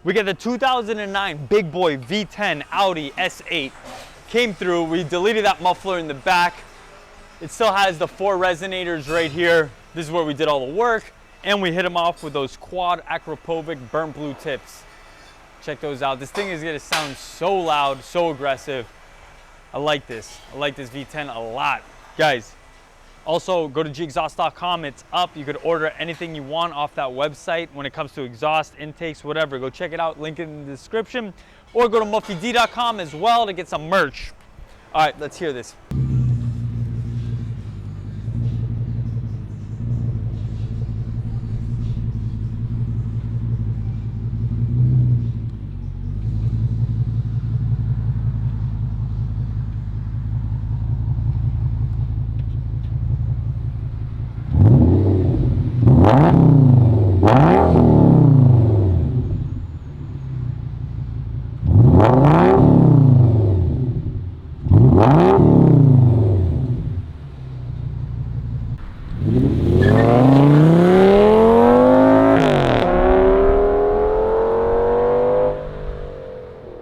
We got the 2009 big boy V10 Audi S8. Came through, we deleted that muffler in the back. It still has the 4 resonators right here. This is where we did all the work. And we hit them off with those quad Acropovic burnt blue tips. Check those out. This thing is gonna sound so loud, so aggressive. I like this. I like this V10 a lot. Guys, also go to gexhaust.com. It's up. You could order anything you want off that website when it comes to exhaust, intakes, whatever. Go check it out. Link in the description. Or go to muffyd.com as well to get some merch. All right, let's hear this.